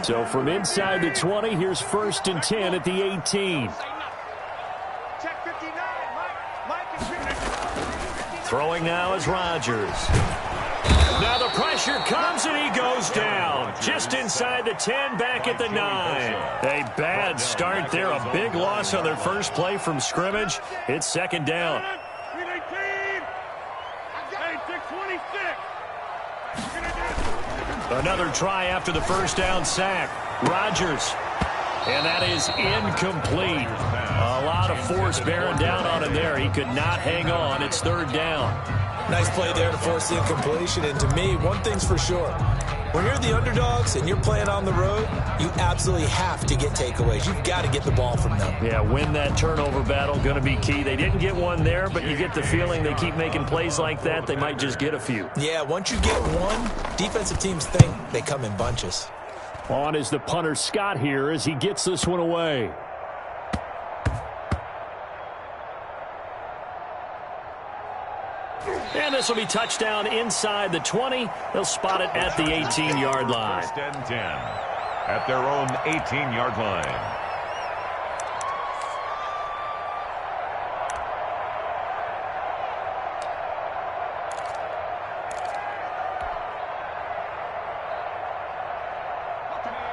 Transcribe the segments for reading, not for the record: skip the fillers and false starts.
So from inside the 20, here's 1st and 10 at the 18. Throwing now is Rodgers. Now the pressure comes and he goes down. Just inside the 10, back at the 9. A bad start there. A big loss on their first play from scrimmage. It's 2nd down. Another try after the 1st down sack. Rodgers. And that is incomplete. A lot of force bearing down on him there. He could not hang on. It's 3rd down. Nice play there to force the incompletion. And to me, one thing's for sure. When you're the underdogs and you're playing on the road, you absolutely have to get takeaways. You've got to get the ball from them. Yeah, win that turnover battle, going to be key. They didn't get one there, but you get the feeling they keep making plays like that, they might just get a few. Yeah, once you get one, defensive teams think they come in bunches. On is the punter Scott here as he gets this one away. And this will be touchdown inside the 20. They'll spot it at the 18-yard line. 1st and 10 at their own 18-yard line.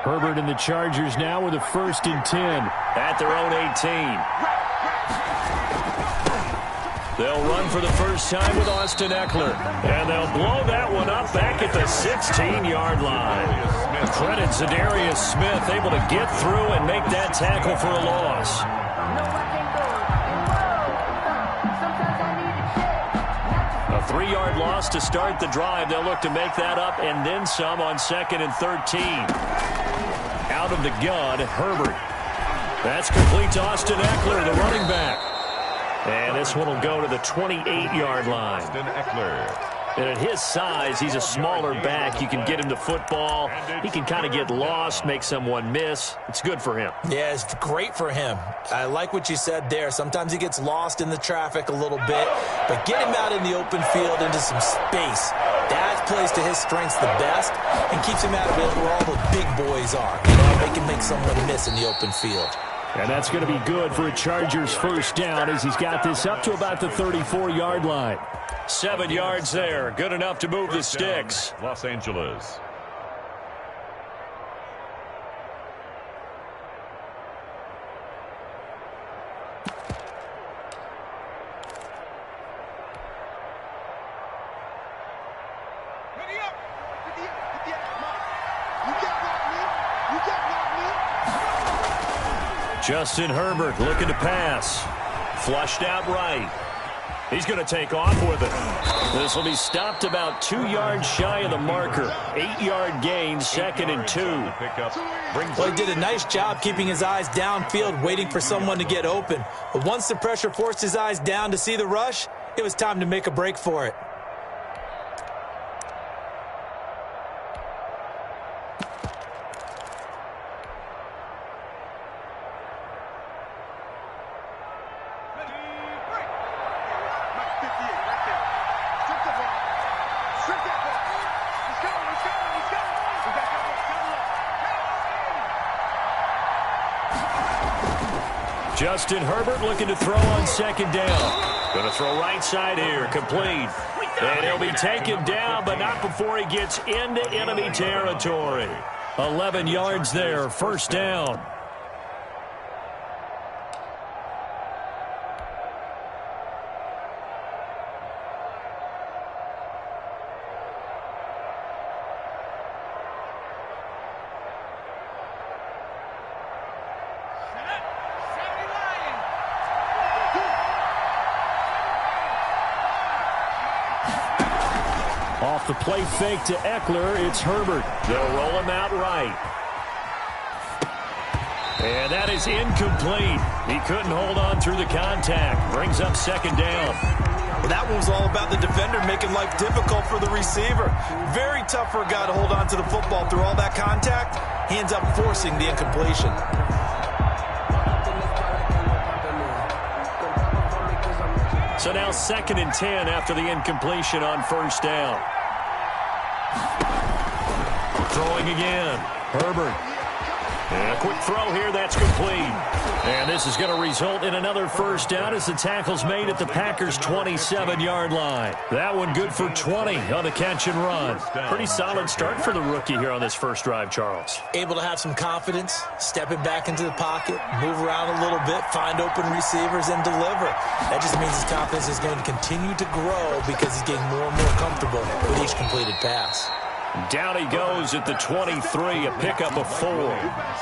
Herbert and the Chargers now with a 1st and 10 at their own 18. They'll run for the first time with Austin Eckler. And they'll blow that one up back at the 16-yard line. Credit Zadarius Smith, able to get through and make that tackle for a loss. A 3-yard loss to start the drive. They'll look to make that up and then some on 2nd and 13. Out of the gun, Herbert. That's complete to Austin Eckler, the running back. And this one will go to the 28-yard line. Austin Eckler. And at his size, he's a smaller back. You can get him to football. He can kind of get lost, make someone miss. It's good for him. Yeah, it's great for him. I like what you said there. Sometimes he gets lost in the traffic a little bit. But get him out in the open field into some space. That plays to his strengths the best and keeps him out of it where all the big boys are. You know, they can make someone miss in the open field. And that's going to be good for a Chargers 1st down as he's got this up to about the 34-yard line. 7 yards there. Good enough to move the sticks. Los Angeles. Justin Herbert looking to pass. Flushed out right. He's going to take off with it. This will be stopped about 2 yards shy of the marker. 8-yard gain, 2nd and 2. Well, he did a nice job keeping his eyes downfield, waiting for someone to get open. But once the pressure forced his eyes down to see the rush, it was time to make a break for it. Justin Herbert looking to throw on 2nd down. Going to throw right side here, complete. And he'll be taken down, but not before he gets into enemy territory. 11 yards there, 1st down. Off the play fake to Eckler, it's Herbert. They'll roll him out right. And that is incomplete. He couldn't hold on through the contact. Brings up 2nd down. Well, that one was all about the defender making life difficult for the receiver. Very tough for a guy to hold on to the football through all that contact. He ends up forcing the incompletion. So now 2nd and 10 after the incompletion on 1st down. Throwing again. Herbert. And a quick throw here. That's complete. And this is going to result in another first down as the tackle's made at the Packers' 27-yard line. That one good for 20 on the catch and run. Pretty solid start for the rookie here on this first drive, Charles. Able to have some confidence, stepping back into the pocket, move around a little bit, find open receivers, and deliver. That just means his confidence is going to continue to grow because he's getting more and more comfortable with each completed pass. Down he goes at the 23, a pickup of 4.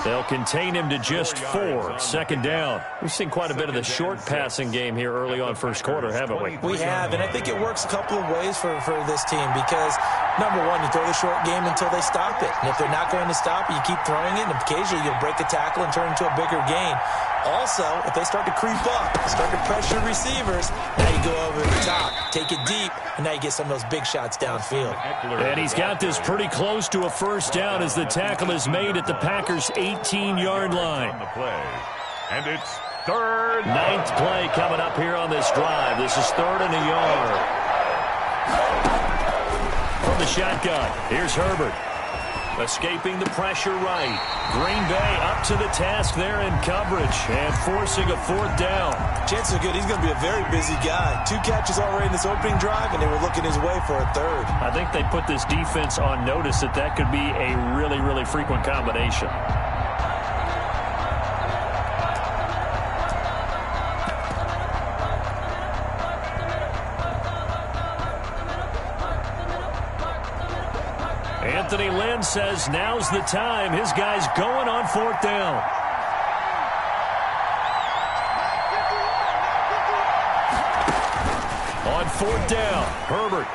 They'll contain him to just 4. Second down. We've seen quite a bit of the short passing game here early on first quarter, haven't we? We have, and I think it works a couple of ways for this team because, number one, you throw the short game until they stop it. And if they're not going to stop it, you keep throwing it, and occasionally you'll break a tackle and turn it into a bigger gain. Also, if they start to creep up, start to pressure receivers, now you go over the top, take it deep, and now you get some of those big shots downfield. And he's got this pretty close to a first down as the tackle is made at the Packers' 18-yard line. And it's third. 9th play coming up here on this drive. This is 3rd and a yard. From the shotgun, here's Herbert. Escaping the pressure right. Green Bay up to the task there in coverage and forcing a 4th down. Chances are good he's going to be a very busy guy. 2 catches already in this opening drive, and they were looking his way for a 3rd. I think they put this defense on notice that could be a really, really frequent combination. Anthony Lynn says now's the time. His guy's going on 4th down. On 4th down, Herbert.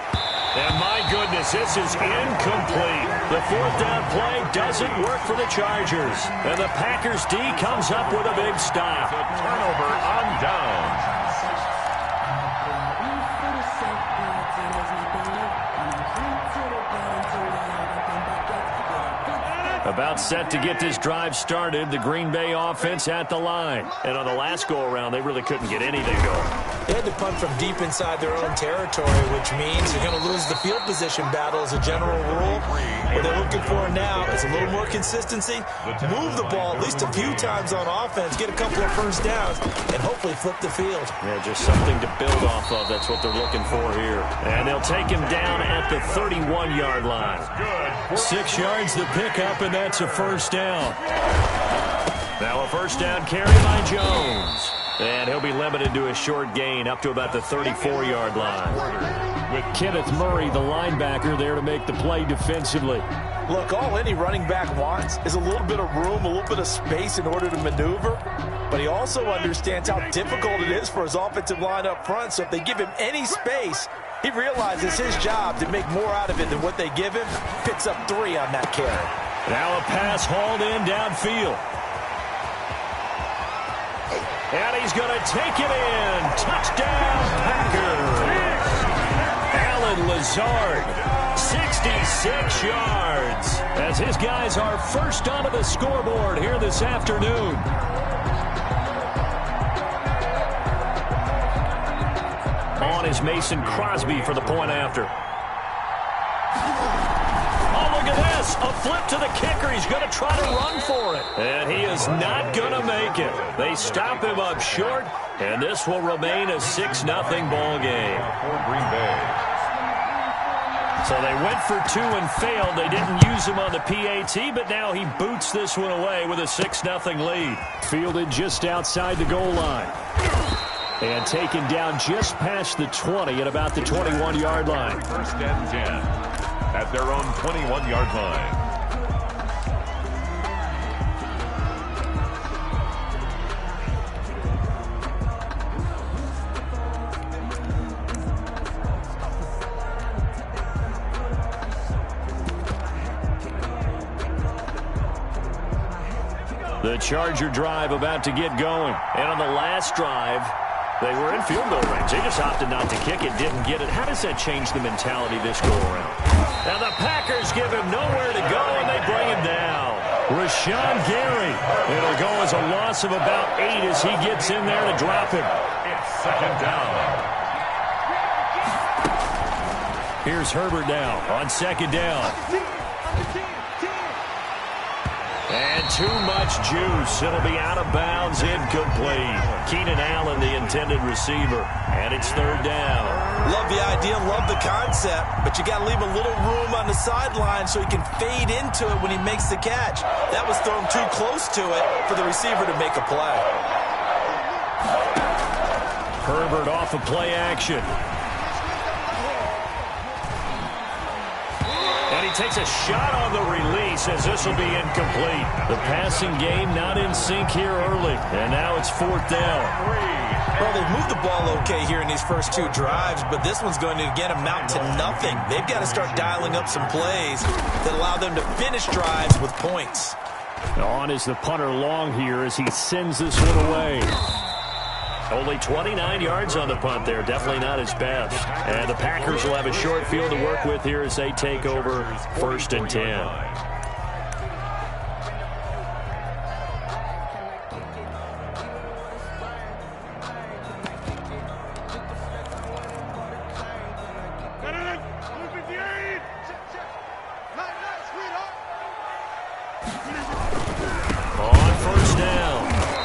And my goodness, this is incomplete. The 4th down play doesn't work for the Chargers. And the Packers D comes up with a big stop. A turnover on down. About set to get this drive started, the Green Bay offense at the line. And on the last go-around, they really couldn't get anything going. They had to punt from deep inside their own territory, which means you're going to lose the field position battle as a general rule. What they're looking for now is a little more consistency, move the ball at least a few times on offense, get a couple of first downs, and hopefully flip the field. Yeah, just something to build off of. That's what they're looking for here. And they'll take him down at the 31-yard line. 6 yards the pickup, and that's a first down. Now a first down carry by Jones. And he'll be limited to a short gain up to about the 34-yard line. With Kenneth Murray, the linebacker, there to make the play defensively. Look, all any running back wants is a little bit of room, a little bit of space in order to maneuver. But he also understands how difficult it is for his offensive line up front. So if they give him any space, he realizes his job to make more out of it than what they give him. Picks up 3 on that carry. Now a pass hauled in downfield. And he's going to take it in. Touchdown, Packers. Alan Lazard, 66 yards. As his guys are first onto the scoreboard here this afternoon. On is Mason Crosby for the point after. Look at this. A flip to the kicker. He's going to try to run for it. And he is not going to make it. They stop him up short, and this will remain a 6-0 ball game. For Green Bay. So they went for 2 and failed. They didn't use him on the PAT, but now he boots this one away with a 6-0 lead. Fielded just outside the goal line. And taken down just past the 20 at about the 21-yard line. First and 10. At their own 21-yard line. The Charger drive about to get going. And on the last drive, they were in field goal range. They just opted not to kick it, didn't get it. How does that change the mentality this go-around? Now the Packers give him nowhere to go, and they bring him down. Rashawn Gary. It'll go as a loss of about 8 as he gets in there to drop him. It's second down. Here's Herbert now on second down. And too much juice. It'll be out of bounds, incomplete. Keenan Allen, the intended receiver. And it's third down. Love the idea, love the concept, but you got to leave a little room on the sideline so he can fade into it when he makes the catch. That was thrown too close to it for the receiver to make a play. Herbert off of play action. And he takes a shot on the release as this will be incomplete. The passing game not in sync here early. And now it's fourth down. Well, they've moved the ball okay here in these first two drives, but this one's going to again amount to nothing. They've got to start dialing up some plays that allow them to finish drives with points. On is the punter long here as he sends this one away. Only 29 yards on the punt there. Definitely not his best. And the Packers will have a short field to work with here as they take over first and 10.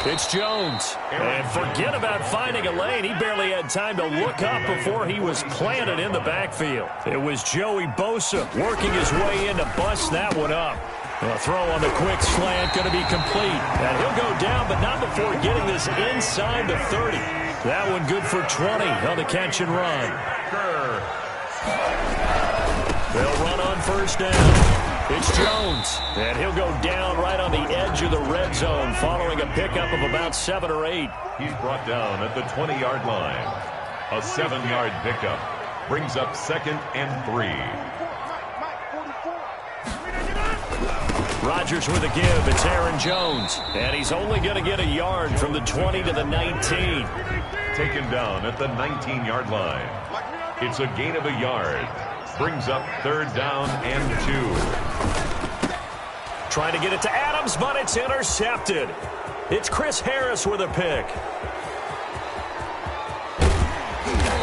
It's Jones. And forget about finding a lane. He barely had time to look up before he was planted in the backfield. It was Joey Bosa working his way in to bust that one up. A throw on the quick slant going to be complete. And he'll go down, but not before getting this inside the 30. That one good for 20 on the catch and run. They'll run on first down. It's Jones, and he'll go down right on the edge of the red zone following a pickup of about 7 or 8. He's brought down at the 20-yard line. A 7-yard pickup brings up second and 3. Rodgers with a give. It's Aaron Jones, and he's only going to get a yard from the 20 to the 19. Taken down at the 19-yard line. It's a gain of a yard. Brings up third down and 2. Trying to get it to Adams, but it's intercepted. It's Chris Harris with a pick.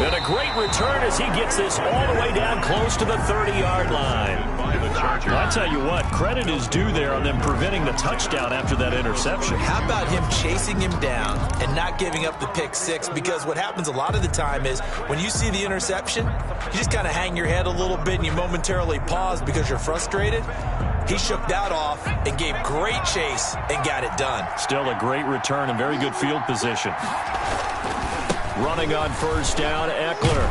And a great return as he gets this all the way down close to the 30-yard line. I tell you what, credit is due there on them preventing the touchdown after that interception. How about him chasing him down and not giving up the pick six? Because what happens a lot of the time is when you see the interception, you just kind of hang your head a little bit and you momentarily pause because you're frustrated. He shook that off and gave great chase and got it done. Still a great return and very good field position. Running on first down, Eckler.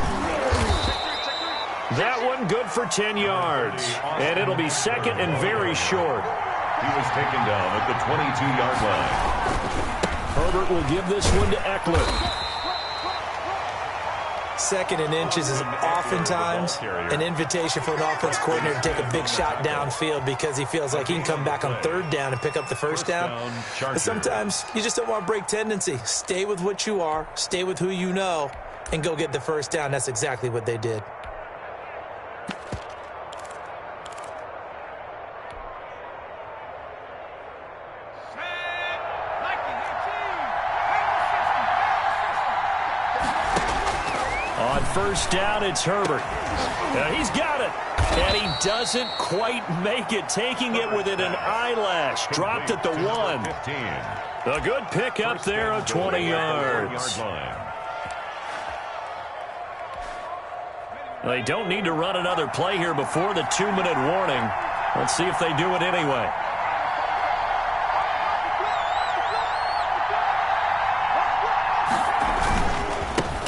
That one good for 10 yards. And it'll be second and very short. He was taken down at the 22-yard line. Herbert will give this one to Eckler. Second and inches is oftentimes an invitation for an offense coordinator to take a big shot downfield because he feels like he can come back on third down and pick up the first down. But sometimes you just don't want to break tendency. Stay with what you are, stay with who you know, and go get the first down. That's exactly what they did. First down, it's Herbert. He's got it. And he doesn't quite make it, taking it within an eyelash. Dropped at the 1. A good pick up there of 20 yards. They don't need to run another play here before the 2-minute warning. Let's see if they do it anyway.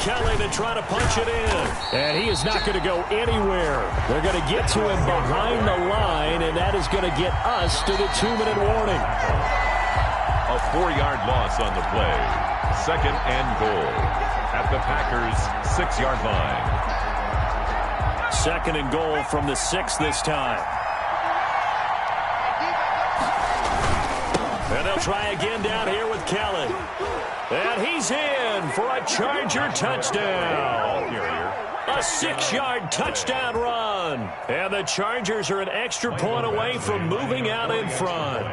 Kelly to try to punch it in. And he is not going to go anywhere. They're going to get to him behind the line, and that is going to get us to the 2-minute warning. A 4-yard loss on the play. Second and goal at the Packers' 6-yard line. Second and goal from the 6 this time. And they'll try again down here with Kelly. And he's in for a Charger touchdown. A 6-yard touchdown run. And the Chargers are an extra point away from moving out in front.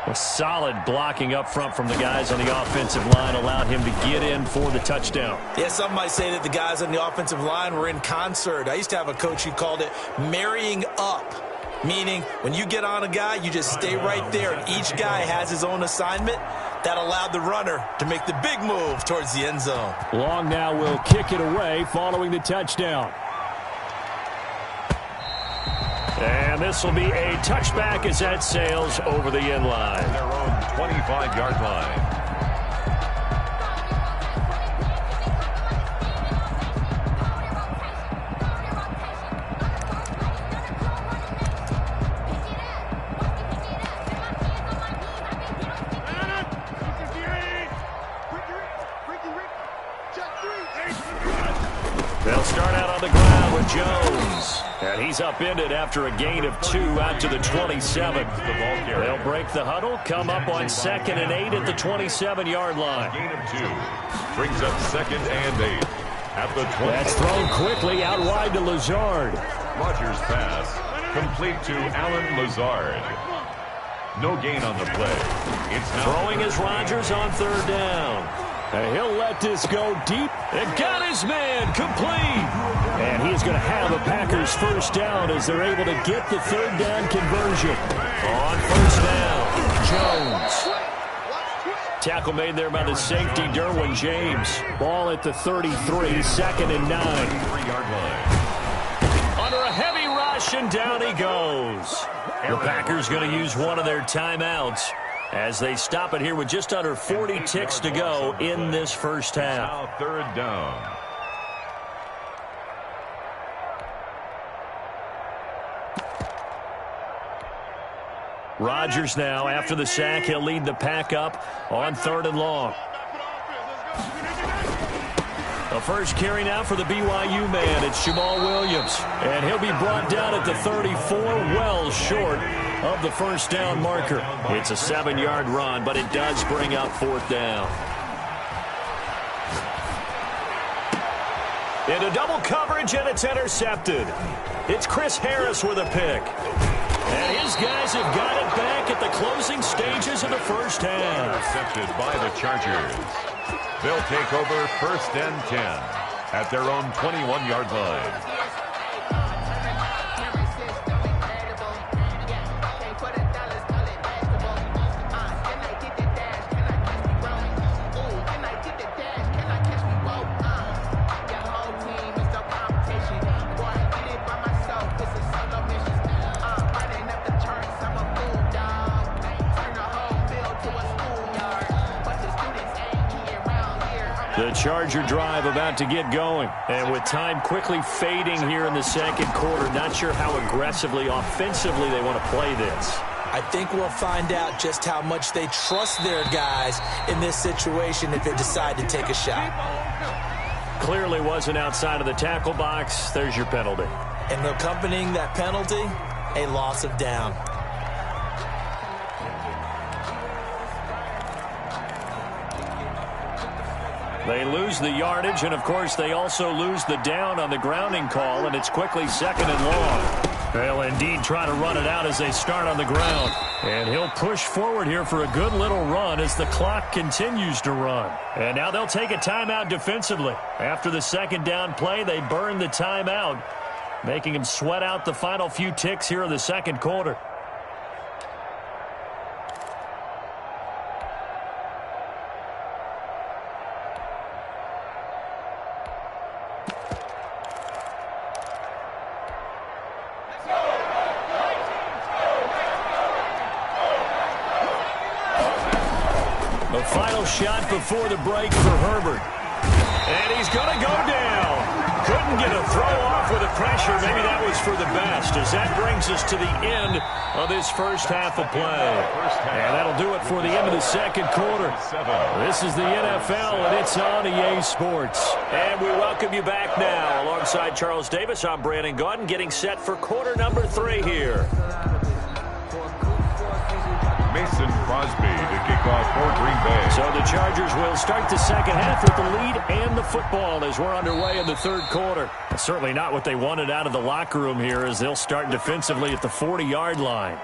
A solid blocking up front from the guys on the offensive line allowed him to get in for the touchdown. Yeah, some might say that the guys on the offensive line were in concert. I used to have a coach who called it marrying up. Meaning, when you get on a guy, you just stay right there, and each guy has his own assignment. That allowed the runner to make the big move towards the end zone. Long now will kick it away following the touchdown. And this will be a touchback as that sails over the end line. Their own 25-yard line. They'll start out on the ground with Jones. And he's upended after a gain of 2 out to the 27. They'll break the huddle, come up on 2nd and 8 at the 27-yard line. Gain of 2 brings up 2nd and 8 at the 20. That's thrown quickly out wide to Lazard. Rodgers' pass complete to Allen Lazard. No gain on the play. It's now throwing as Rodgers on 3rd down. And he'll let this go deep. And got his man complete. And he's going to have a Packers first down as they're able to get the 3rd down conversion. On 1st down, Jones. Tackle made there by the safety, Derwin James. Ball at the 33, 2nd and 9. 3-yard line. Under a heavy rush, and down he goes. The Packers going to use one of their timeouts as they stop it here with just under 40 ticks to go in this first half. Now 3rd down. Rodgers now, after the sack, he'll lead the pack up on 3rd and long. The first carry now for the BYU man. It's Jamal Williams. And he'll be brought down at the 34, well short of the first down marker. It's a 7-yard run, but it does bring up 4th down. Into double coverage, and it's intercepted. It's Chris Harris with a pick. And his guys have got it back at the closing stages of the first half. Intercepted by the Chargers. They'll take over 1st and 10 at their own 21-yard line. The Charger drive about to get going. And with time quickly fading here in the 2nd quarter, not sure how aggressively, offensively they want to play this. I think we'll find out just how much they trust their guys in this situation if they decide to take a shot. Clearly wasn't outside of the tackle box. There's your penalty. And accompanying that penalty, a loss of down. They lose the yardage, and, of course, they also lose the down on the grounding call, and it's quickly 2nd and long. They'll indeed try to run it out as they start on the ground. And he'll push forward here for a good little run as the clock continues to run. And now they'll take a timeout defensively. After the 2nd down play, they burn the timeout, making him sweat out the final few ticks here in the 2nd quarter. The final shot before the break for Herbert. And he's going to go down. Couldn't get a throw off with the pressure. Maybe that was for the best, as that brings us to the end of this first half of play. And that'll do it for the end of the 2nd quarter. This is the NFL, and it's on EA Sports. And we welcome you back now. Alongside Charles Davis, I'm Brandon Gaudin, getting set for quarter number 3 here. Mason Crosby to kick off for Green Bay. So the Chargers will start the 2nd half with the lead and the football as we're underway in the 3rd quarter. Certainly not what they wanted out of the locker room here, as they'll start defensively at the 40-yard line.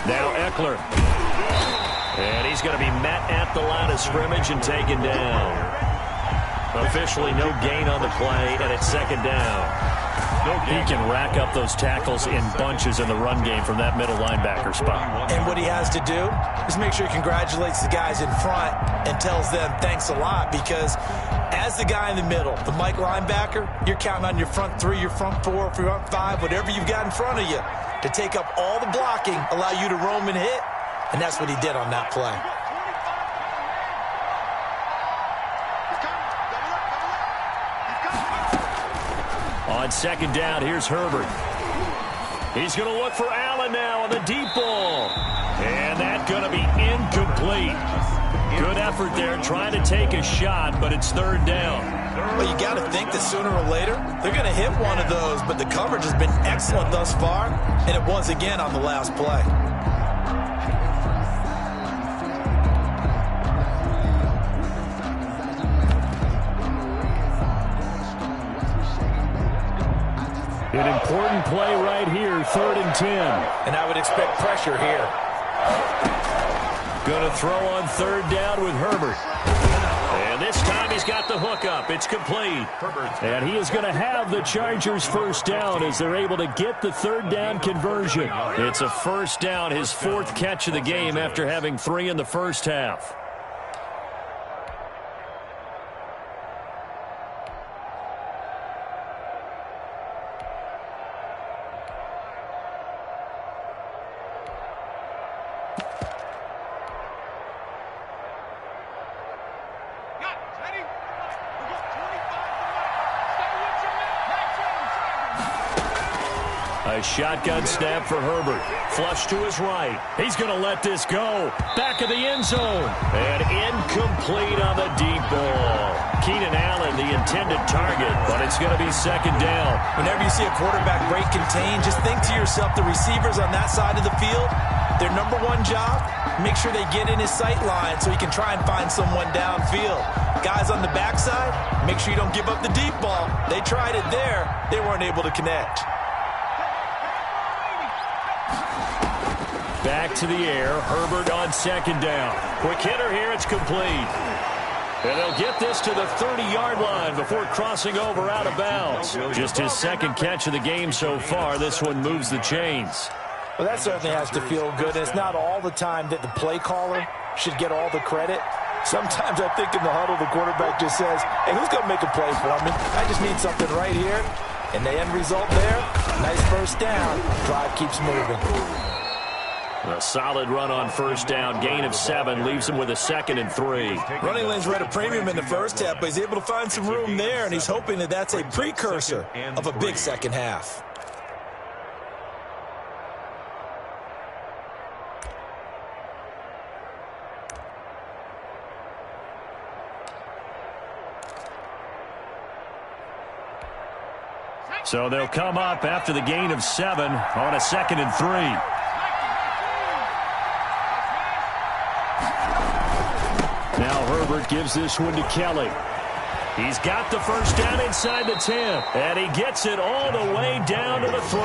Now Eckler. And he's going to be met at the line of scrimmage and taken down. Officially no gain on the play, and it's second down. He can rack up those tackles in bunches in the run game from that middle linebacker spot. And what he has to do is make sure he congratulates the guys in front and tells them thanks a lot, because as the guy in the middle, the Mike linebacker, you're counting on your front three, your front four, front five, whatever you've got in front of you to take up all the blocking, allow you to roam and hit, and that's what he did on that play. On second down, here's Herbert. He's going to look for Allen now on the deep ball. And that's going to be incomplete. Good effort there trying to take a shot, but it's third down. Well, you got to think that sooner or later they're going to hit one of those, but the coverage has been excellent thus far, and it was again on the last play. An important play right here, 3rd and 10. And I would expect pressure here. Going to throw on 3rd down with Herbert. And this time he's got the hook up. It's complete. And he is going to have the Chargers first down as they're able to get the 3rd down conversion. It's a first down, his 4th catch of the game after having 3 in the first half. A shotgun snap for Herbert. Flush to his right. He's going to let this go. Back of the end zone. And incomplete on the deep ball. Keenan Allen, the intended target, but it's going to be second down. Whenever you see a quarterback break contain, just think to yourself, the receivers on that side of the field, their number one job, make sure they get in his sight line so he can try and find someone downfield. Guys on the backside, make sure you don't give up the deep ball. They tried it there. They weren't able to connect. Back to the air. Herbert on second down. Quick hitter here. It's complete. And they'll get this to the 30-yard line before crossing over out of bounds. Just his 2nd catch of the game so far. This one moves the chains. Well, that certainly has to feel good. And it's not all the time that the play caller should get all the credit. Sometimes I think in the huddle, the quarterback just says, hey, who's going to make a play for me? I just need something right here. And the end result there, nice first down. Drive keeps moving. A solid run on first down. Gain of 7 leaves him with a 2nd and 3. Running lanes were at a premium in the first half, but he's able to find some room there, and he's hoping that that's a precursor of a big second half. So they'll come up after the gain of 7 on a 2nd and 3. Now Herbert gives this one to Kelly. He's got the first down inside the 10. And he gets it all the way down to the 3.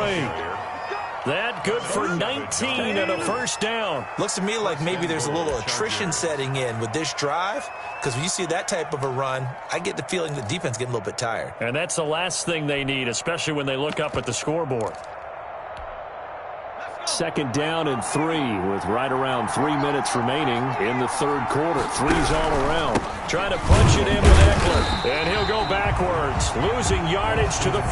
That good for 19 and a first down. Looks to me like maybe there's a little attrition setting in with this drive, because when you see that type of a run, I get the feeling the defense getting a little bit tired. And that's the last thing they need, especially when they look up at the scoreboard. 2nd down and 3 with right around 3 minutes remaining in the 3rd quarter. 3's all around. Trying to punch it in with Eckler. And he'll go backwards, losing yardage to the 5.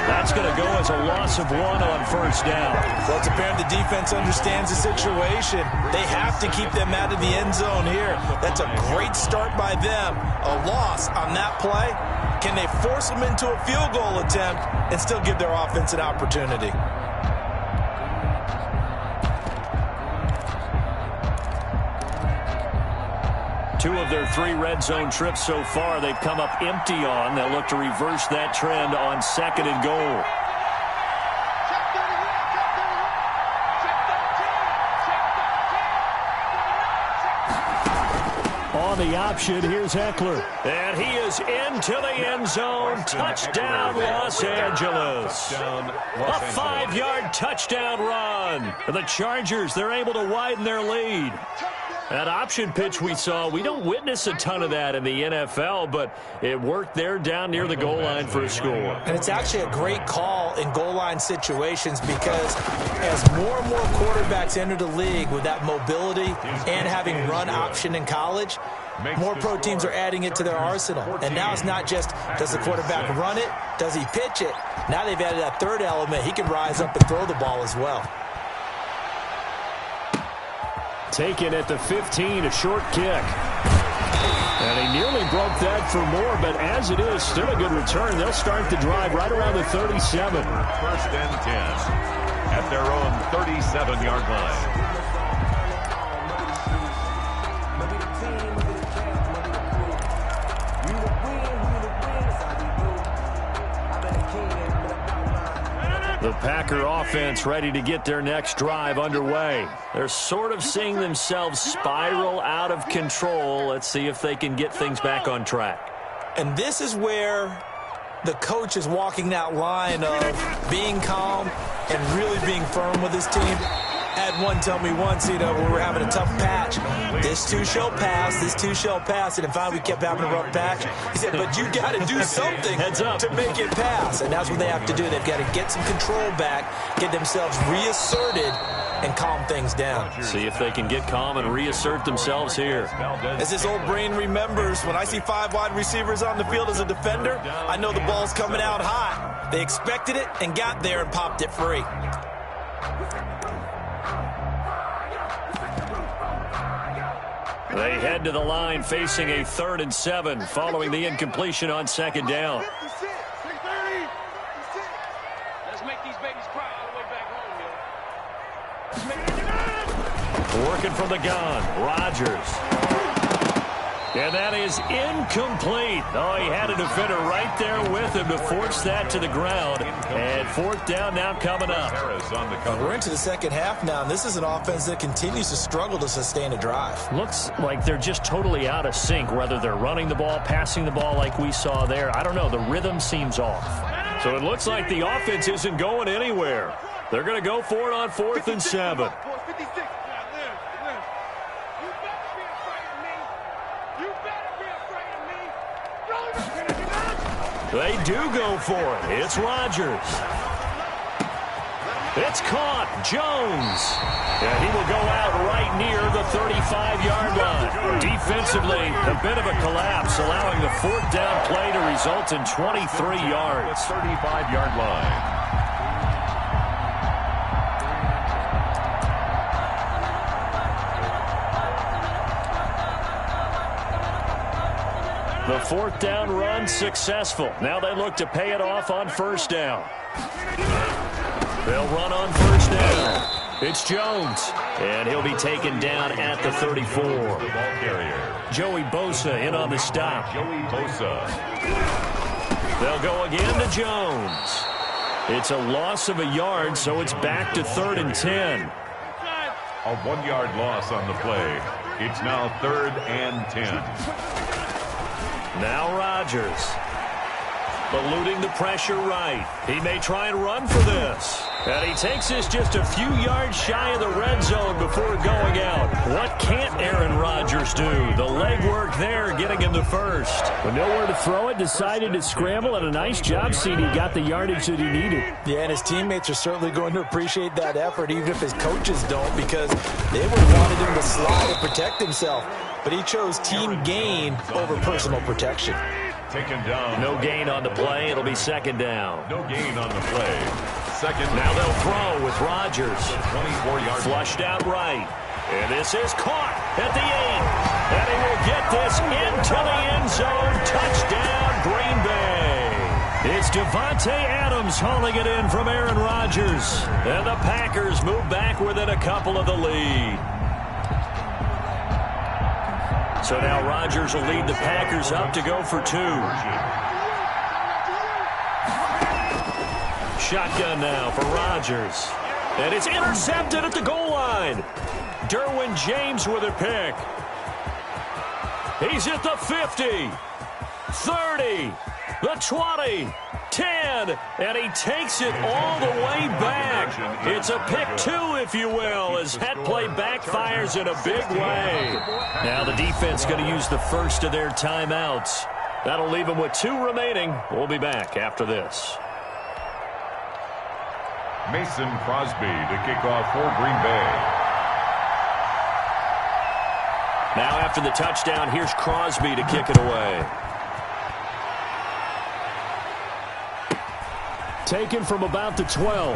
That's going to go as a loss of 1 on first down. Well, it's apparent the defense understands the situation. They have to keep them out of the end zone here. That's a great start by them. A loss on that play. Can they force them into a field goal attempt and still give their offense an opportunity? Two of their 3 red zone trips so far, they've come up empty on. They'll look to reverse that trend on 2nd and goal. On the option. Here's Eckler. And he is into the end zone. Touchdown, Los Angeles. A 5-yard touchdown run. The Chargers, they're able to widen their lead. That option pitch we saw, we don't witness a ton of that in the NFL, but it worked there down near the goal line for a score. And it's actually a great call in goal line situations because as more and more quarterbacks enter the league with that mobility and having run option in college, more pro teams are adding it to their arsenal. And now it's not just, does the quarterback run it? Does he pitch it? Now they've added that third element. He can rise up and throw the ball as well. Taken at the 15, a short kick. And he nearly broke that for more, but as it is, still a good return. They'll start the drive right around the 37. First and 10 at their own 37-yard line. The Packer offense ready to get their next drive underway. They're sort of seeing themselves spiral out of control. Let's see if they can get things back on track. And this is where the coach is walking that line of being calm and really being firm with his team. Had one tell me once, we were having a tough patch. This too shall pass, this too shall pass. And finally we kept having a rough patch. He said, but you got to do something to make it pass. And that's what they have to do. They've got to get some control back, get themselves reasserted, and calm things down. See if they can get calm and reassert themselves here. As this old brain remembers, when I see 5 wide receivers on the field as a defender, I know the ball's coming out hot. They expected it and got there and popped it free. They head to the line facing a 3rd and 7 following the incompletion on 2nd down. Let's make these babies cry all the way back home, yo. Working from the gun, Rodgers. And that is incomplete. Oh, he had a defender right there with him to force that to the ground. And 4th down now coming up. We're into the second half now, and this is an offense that continues to struggle to sustain a drive. Looks like they're just totally out of sync, whether they're running the ball, passing the ball like we saw there. I don't know. The rhythm seems off. So it looks like the offense isn't going anywhere. They're going to go for it on 4th and 7. They do go for it. It's Rodgers. It's caught. Jones. And he will go out right near the 35-yard line. Defensively, a bit of a collapse, allowing the 4th down play to result in 23 yards. 35-yard line. The 4th down run successful. Now they look to pay it off on 1st down. They'll run on 1st down. It's Jones. And he'll be taken down at the 34. Joey Bosa in on the stop. They'll go again to Jones. It's a loss of a yard, so it's back to 3rd and 10. A 1-yard loss on the play. It's now 3rd and 10. Now Rodgers, eluding the pressure right. He may try and run for this. And he takes this just a few yards shy of the red zone before going out. What can't Aaron Rodgers do? The legwork there getting him the first. With nowhere to throw it, decided to scramble, and a nice job, CD. Got the yardage that he needed. Yeah, and his teammates are certainly going to appreciate that effort, even if his coaches don't, because they would have wanted him to slide and protect himself. But he chose team gain over personal protection. Taken down. No gain on the play. It'll be 2nd down. No gain on the play. 2nd. Now they'll throw with Rodgers. 24-yard. Flushed out right. And this is caught at the 8. And he will get this into the end zone. Touchdown, Green Bay. It's Devontae Adams hauling it in from Aaron Rodgers. And the Packers move back within a couple of the lead. So now Rodgers will lead the Packers up to go for 2. Shotgun now for Rodgers. And it's intercepted at the goal line. Derwin James with a pick. He's at the 50, 30, the 20, 10, and he takes it all the way back. It's a pick two, if you will, as that play backfires in a big way. Now the defense going to use the first of their timeouts. That'll leave them with 2 remaining. We'll be back after this. Mason Crosby to kick off for Green Bay. Now after the touchdown, here's Crosby to kick it away. Taken from about the 12.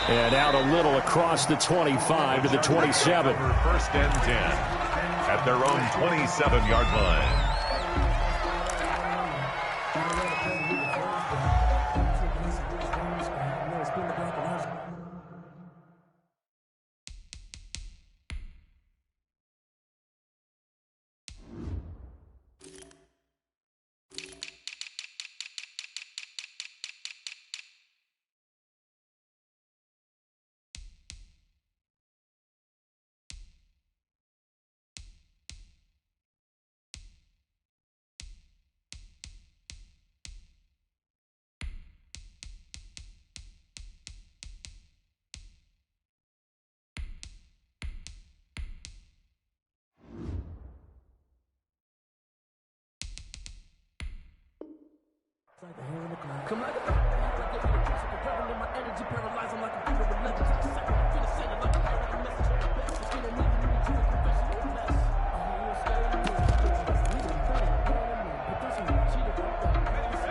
And out a little across the 25 to the 27. First and 10 at their own 27-yard line.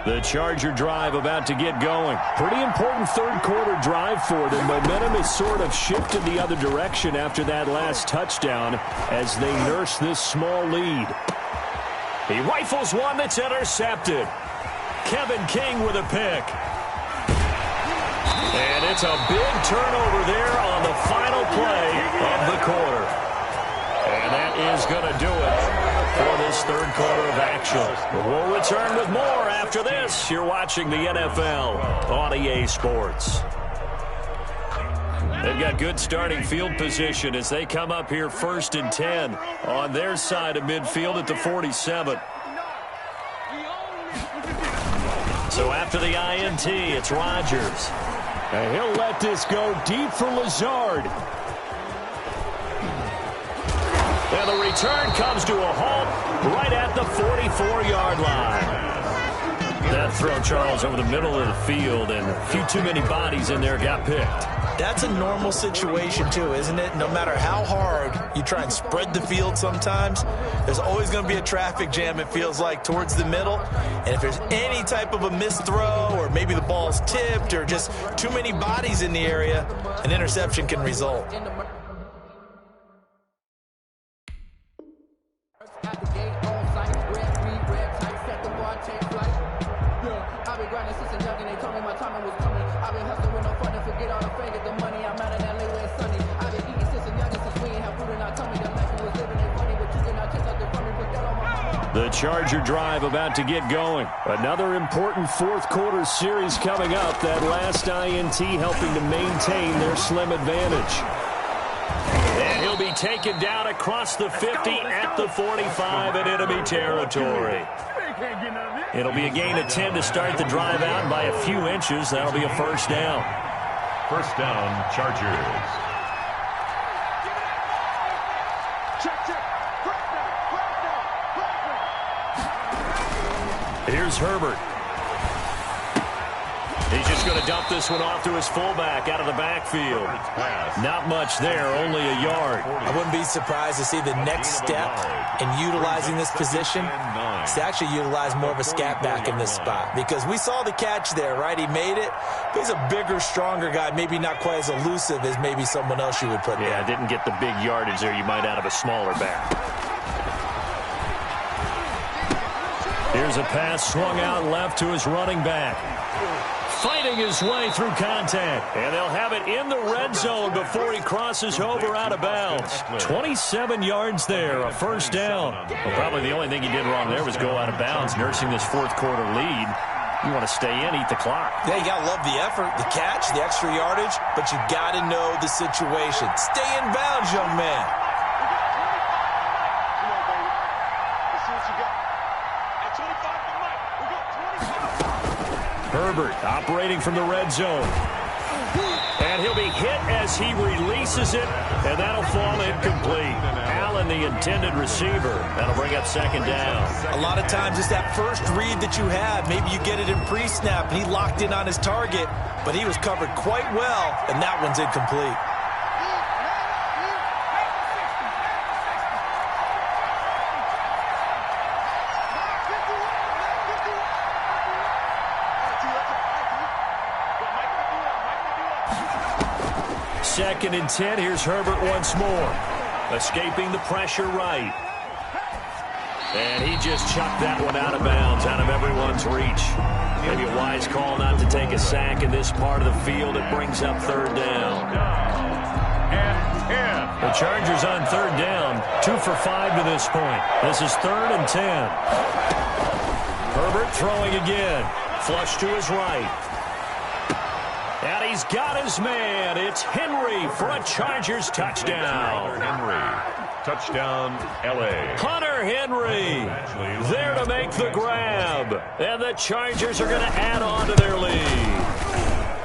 The Charger drive about to get going. Pretty important third-quarter drive for them. Momentum has sort of shifted the other direction after that last touchdown as they nurse this small lead. He rifles one that's intercepted. Kevin King with a pick. And it's a big turnover there on the final play of the quarter. And that is going to do it for this third quarter of action. We'll return with more after this. You're watching the NFL on EA Sports. They've got good starting field position as they come up here 1st and 10 on their side of midfield at the 47. So after the INT, it's Rodgers. And he'll let this go deep for Lazard. And the return comes to a halt right at the 44-yard line. That throw, Charles, over the middle of the field, and a few too many bodies in there got picked. That's a normal situation, too, isn't it? No matter how hard you try and spread the field sometimes, there's always going to be a traffic jam, it feels like, towards the middle. And if there's any type of a missed throw or maybe the ball's tipped or just too many bodies in the area, an interception can result. The Charger drive about to get going. Another important fourth quarter series coming up. That last INT helping to maintain their slim advantage. And he'll be taken down across the 50 at the 45 in enemy territory. It'll be a gain of 10 to start the drive out by a few inches. That'll be a first down. First down, Chargers. Here's Herbert. He's just going to dump this one off to his fullback out of the backfield. Not much there, only a yard. I wouldn't be surprised to see the next step in utilizing this position is to actually utilize more of a scat back in this spot. Because we saw the catch there, right? He made it. But he's a bigger, stronger guy, maybe not quite as elusive as maybe someone else you would put there. Yeah, didn't get the big yardage there you might out of a smaller back. Here's a pass swung out left to his running back. Fighting his way through contact. And they'll have it in the red zone before he crosses over out of bounds. 27 yards there, a first down. Well, probably the only thing he did wrong there was go out of bounds, nursing this fourth quarter lead. You want to stay in, eat the clock. Yeah, you got to love the effort, the catch, the extra yardage, but you got to know the situation. Stay in bounds, young man. Herbert operating from the red zone. And he'll be hit as he releases it, and that'll fall incomplete. Allen, the intended receiver. That'll bring up second down. A lot of times it's that first read that you have. Maybe you get it in pre-snap, and he locked in on his target, but he was covered quite well, and that one's incomplete. Second and 10. Here's Herbert once more. Escaping the pressure right. And he just chucked that one out of bounds, out of everyone's reach. Maybe a wise call not to take a sack in this part of the field. It brings up third down. The Chargers on third down. 2 for 5 to this point. This is 3rd and 10. Herbert throwing again. Flush to his right. And he's got his man. It's Henry for a Chargers touchdown. Henry. Touchdown, L.A. Hunter Henry there to make the grab. And the Chargers are going to add on to their lead.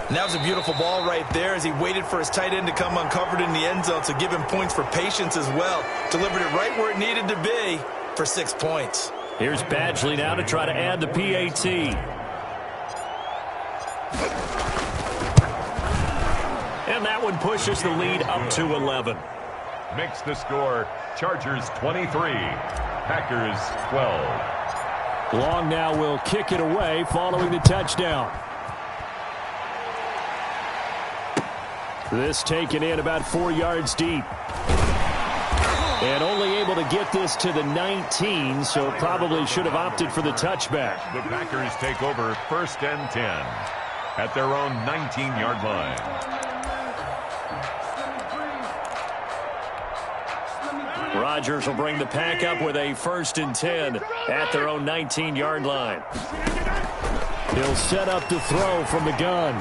And that was a beautiful ball right there as he waited for his tight end to come uncovered in the end zone, so give him points for patience as well. Delivered it right where it needed to be for 6 points. Here's Badgley now to try to add the PAT. And that one pushes the lead up to 11. Makes the score Chargers 23, Packers 12. Long now will kick it away following the touchdown. This taken in about 4 yards deep. And only able to get this to the 19, so probably should have opted for the touchback. The Packers take over 1st and 10 at their own 19-yard line. Rodgers will bring the pack up with a 1st and 10 at their own 19-yard line. He'll set up to throw from the gun.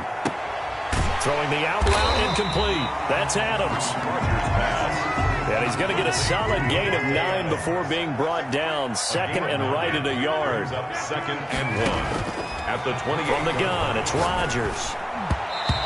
Throwing the out route incomplete. That's Adams. And he's going to get a solid gain of 9 before being brought down. 2nd and right at a yard. Up 2nd and 1 at the 28. From the gun, it's Rodgers.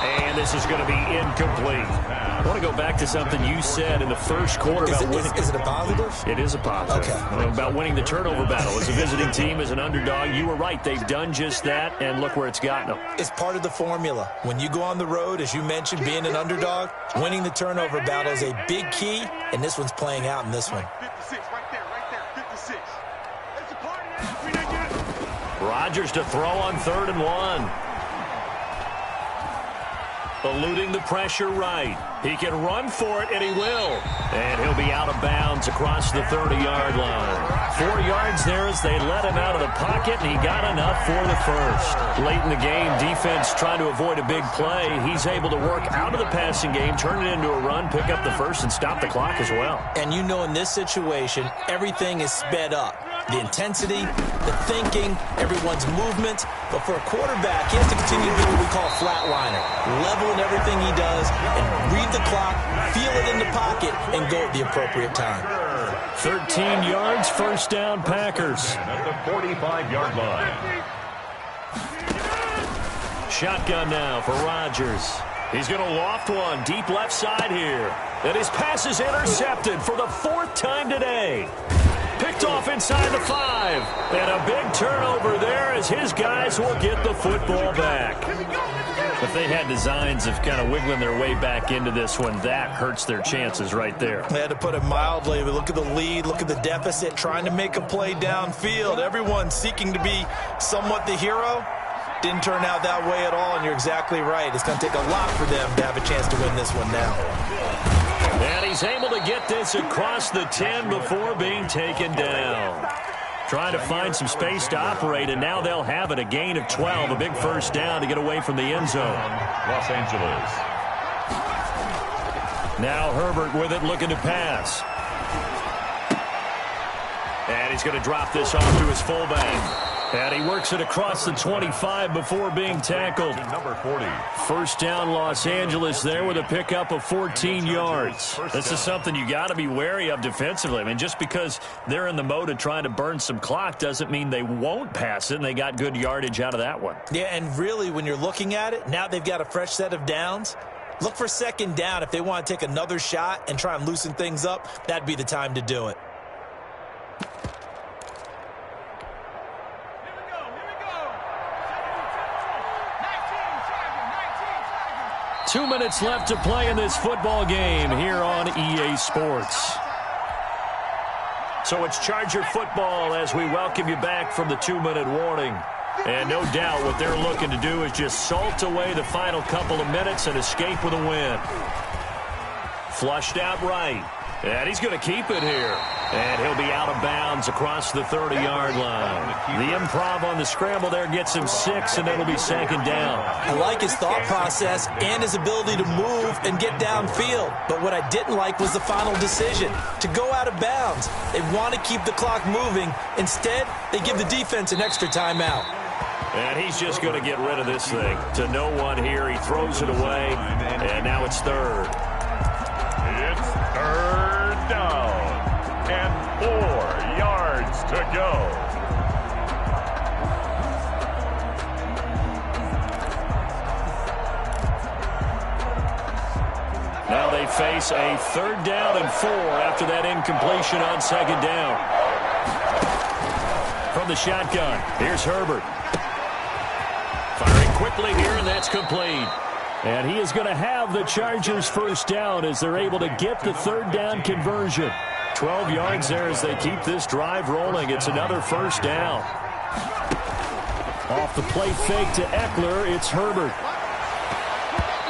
And this is going to be incomplete. I want to go back to something you said in the first quarter about winning. Is it a positive? It is a positive. Okay. About winning the turnover battle. As a visiting team, as an underdog, you were right. They've done just that, and look where it's gotten them. It's part of the formula. When you go on the road, as you mentioned, being an underdog, winning the turnover battle is a big key, and this one's playing out in this one. 56, right there, 56. It's a party. Rodgers to throw on 3rd and 1. Eluding the pressure right. He can run for it, and he will. And he'll be out of bounds across the 30-yard line. 4 yards there as they let him out of the pocket, and he got enough for the first. Late in the game, defense trying to avoid a big play. He's able to work out of the passing game, turn it into a run, pick up the first, and stop the clock as well. And you know in this situation, everything is sped up. The intensity, the thinking, everyone's movement. But for a quarterback, he has to continue to be what we call a flatliner. Level in everything he does and read the clock, feel it in the pocket, and go at the appropriate time. 13 yards, 1st down, Packers. At the 45-yard line. Shotgun now for Rodgers. He's going to loft one deep left side here. And his pass is intercepted for the 4th time today. Picked off inside the 5. And a big turnover there as his guys will get the football back. If they had designs of kind of wiggling their way back into this one, that hurts their chances right there. They had to put it mildly, but look at the lead, look at the deficit, trying to make a play downfield. Everyone seeking to be somewhat the hero. Didn't turn out that way at all, and you're exactly right. It's going to take a lot for them to have a chance to win this one now. And he's able to get this across the 10 before being taken down. Trying to find some space to operate, and now they'll have it. A gain of 12, a big 1st down to get away from the end zone. Los Angeles. Now Herbert with it, looking to pass. And he's going to drop this off to his fullback. And he works it across the 25 before being tackled. Number 40. First down, Los Angeles there with a pickup of 14 yards. This is something you got to be wary of defensively. I mean, just because they're in the mode of trying to burn some clock doesn't mean they won't pass it, and they got good yardage out of that one. Yeah, and really, when you're looking at it, now they've got a fresh set of downs. Look for second down if they want to take another shot and try and loosen things up. That'd be the time to do it. 2 minutes left to play in this football game here on EA Sports. So it's Charger football as we welcome you back from the 2-minute warning. And no doubt what they're looking to do is just salt away the final couple of minutes and escape with a win. Flushed out right. And he's going to keep it here. And he'll be out of bounds across the 30-yard line. The improv on the scramble there gets him 6, and it'll be second down. I like his thought process and his ability to move and get downfield. But what I didn't like was the final decision, to go out of bounds. They want to keep the clock moving. Instead, they give the defense an extra timeout. And he's just going to get rid of this thing. To no one here, he throws it away, and now it's third. It's third down and 4 yards to go. Now they face a third down and 4 after that incompletion on second down. From the shotgun, here's Herbert. Firing quickly here, and that's complete. And he is going to have the Chargers first down as they're able to get the third down conversion. 12 yards there as they keep this drive rolling. It's another first down. Off the play fake to Eckler, it's Herbert.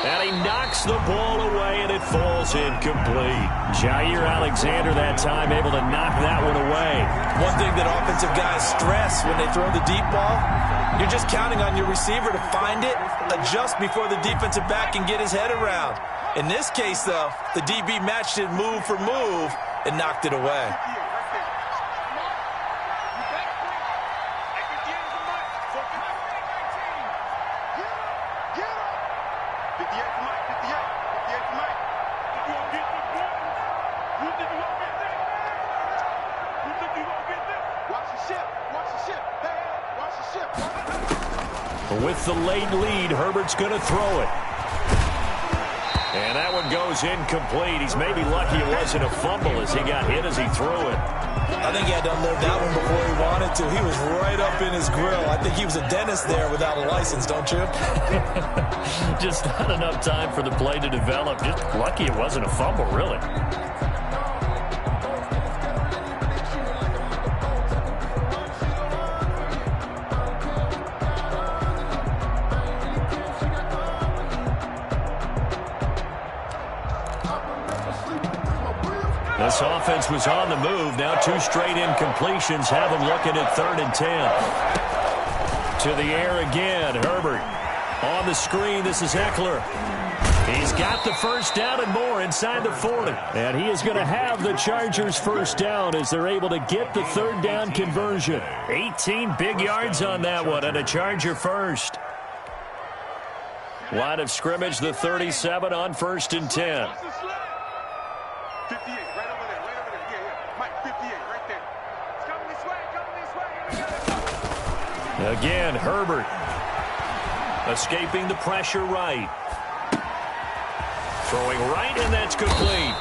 And he knocks the ball away, and it falls incomplete. Jair Alexander that time able to knock that one away. One thing that offensive guys stress when they throw the deep ball, you're just counting on your receiver to find it, adjust before the defensive back can get his head around. In this case, though, the DB matched it move for move and knocked it away. With the late lead, Herbert's going to throw it. And that one goes incomplete. He's maybe lucky it wasn't a fumble as he got hit as he threw it. I think he had to unload that one before he wanted to. He was right up in his grill. I think he was a dentist there without a license, don't you? Just not enough time for the play to develop. Just lucky it wasn't a fumble, really. This offense was on the move. Now 2 straight incompletions have them looking at 3rd and 10. To the air again, Herbert. On the screen, this is Eckler. He's got the first down and more inside the 40. And he is going to have the Chargers first down as they're able to get the third down conversion. 18 big yards on that one and a Charger first. Line of scrimmage, the 37 on 1st and 10. 58, right over there, yeah. Mike, 58, right there. It's coming this way. Again, Herbert. Escaping the pressure right. Throwing right, and that's complete.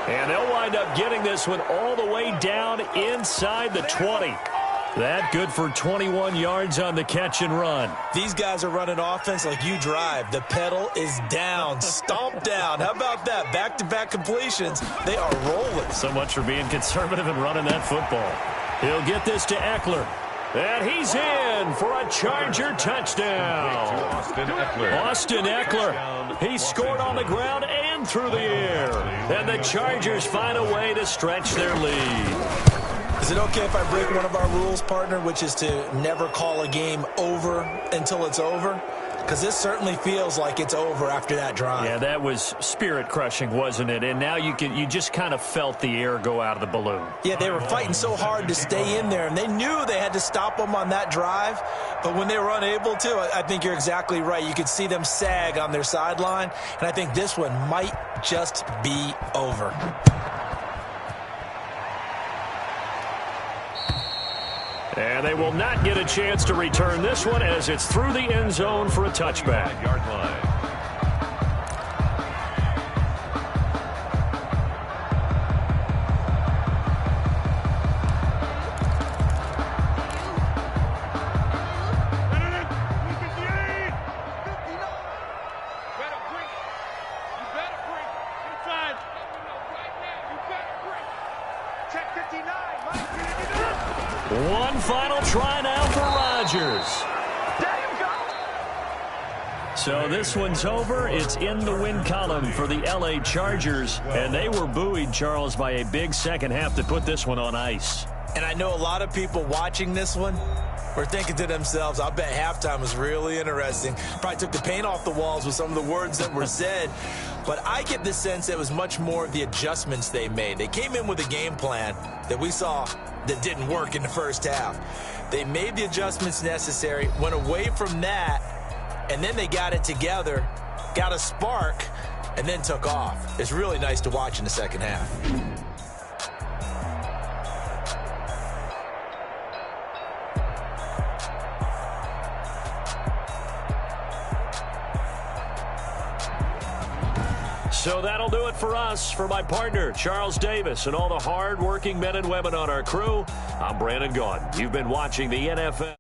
And they'll wind up getting this one all the way down inside the 20. That good for 21 yards on the catch and run. These guys are running offense like you drive. The pedal is down, stomped down. How about that? Back-to-back completions. They are rolling. So much for being conservative and running that football. He'll get this to Eckler. And he's in for a Charger touchdown. Austin Eckler. He scored on the ground and through the air. And the Chargers find a way to stretch their lead. Is it okay if I break one of our rules, partner, which is to never call a game over until it's over? because this certainly feels like it's over after that drive. Yeah, that was spirit-crushing, wasn't it? And now you just kind of felt the air go out of the balloon. Yeah, they were fighting so hard to stay in there, and they knew they had to stop them on that drive. But when they were unable to, I think you're exactly right. You could see them sag on their sideline, and I think this one might just be over. And they will not get a chance to return this one as it's through the end zone for a touchback. Yard line. One final try now for Rodgers. So this one's over. It's in the win column for the L.A. Chargers. And they were buoyed, Charles, by a big second half to put this one on ice. And I know a lot of people watching this one were thinking to themselves, I bet halftime was really interesting. Probably took the paint off the walls with some of the words that were said. But I get the sense it was much more of the adjustments they made. They came in with a game plan that we saw that didn't work in the first half. They made the adjustments necessary, went away from that, and then they got it together, got a spark, and then took off. It's really nice to watch in the second half. So that'll do it for us. For my partner, Charles Davis, and all the hard-working men and women on our crew, I'm Brandon Gaudin. You've been watching the NFL.